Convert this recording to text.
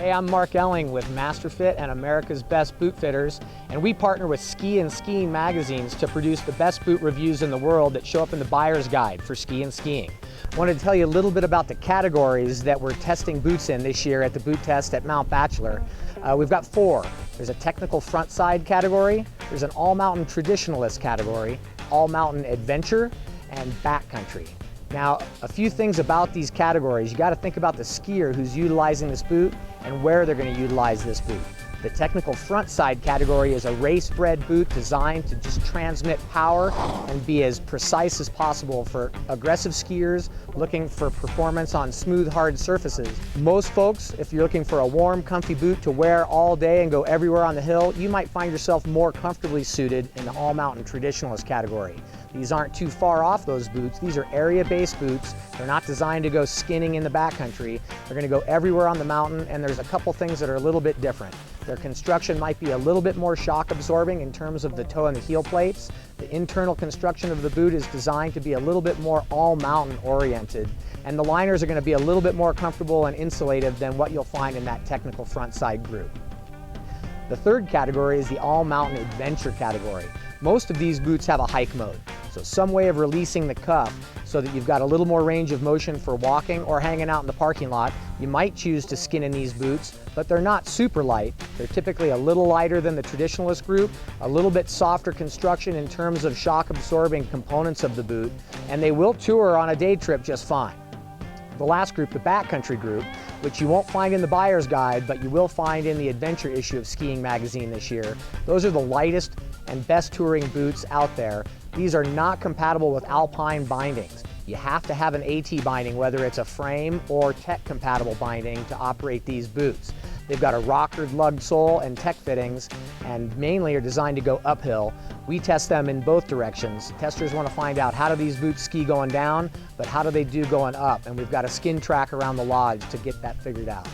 Hey, I'm Mark Elling with MasterFit and America's Best Bootfitters, and we partner with Ski and Skiing magazines to produce the best boot reviews in the world that show up in the buyer's guide for ski and skiing. I wanted to tell you a little bit about the categories that we're testing boots in this year at the boot test at Mount Bachelor. We've got 4. There's a technical front side category, there's an all-mountain traditionalist category, all-mountain adventure, and backcountry. Now, a few things about these categories. You got to think about the skier who's utilizing this boot and where they're going to utilize this boot. The technical front side category is a race-bred boot designed to just transmit power and be as precise as possible for aggressive skiers looking for performance on smooth, hard surfaces. Most folks, if you're looking for a warm, comfy boot to wear all day and go everywhere on the hill, you might find yourself more comfortably suited in the all-mountain traditionalist category. These aren't too far off those boots. These are area-based boots. They're not designed to go skinning in the backcountry. They're going to go everywhere on the mountain, and there's a couple things that are a little bit different. Their construction might be a little bit more shock absorbing in terms of the toe and the heel plates. The internal construction of the boot is designed to be a little bit more all-mountain oriented, and the liners are going to be a little bit more comfortable and insulative than what you'll find in that technical front side group. The third category is the all-mountain adventure category. Most of these boots have a hike mode, so some way of releasing the cuff so that you've got a little more range of motion for walking or hanging out in the parking lot. You might choose to skin in these boots, but they're not super light. They're typically a little lighter than the traditionalist group, a little bit softer construction in terms of shock absorbing components of the boot, and they will tour on a day trip just fine. The last group, the backcountry group, which you won't find in the buyer's guide, but you will find in the adventure issue of Skiing magazine this year. Those are the lightest and best touring boots out there. These are not compatible with alpine bindings. You have to have an AT binding, whether it's a frame or tech compatible binding, to operate these boots. They've got a rockered lug sole and tech fittings, and mainly are designed to go uphill. We test them in both directions. Testers want to find out, how do these boots ski going down, but how do they do going up? And we've got a skin track around the lodge to get that figured out.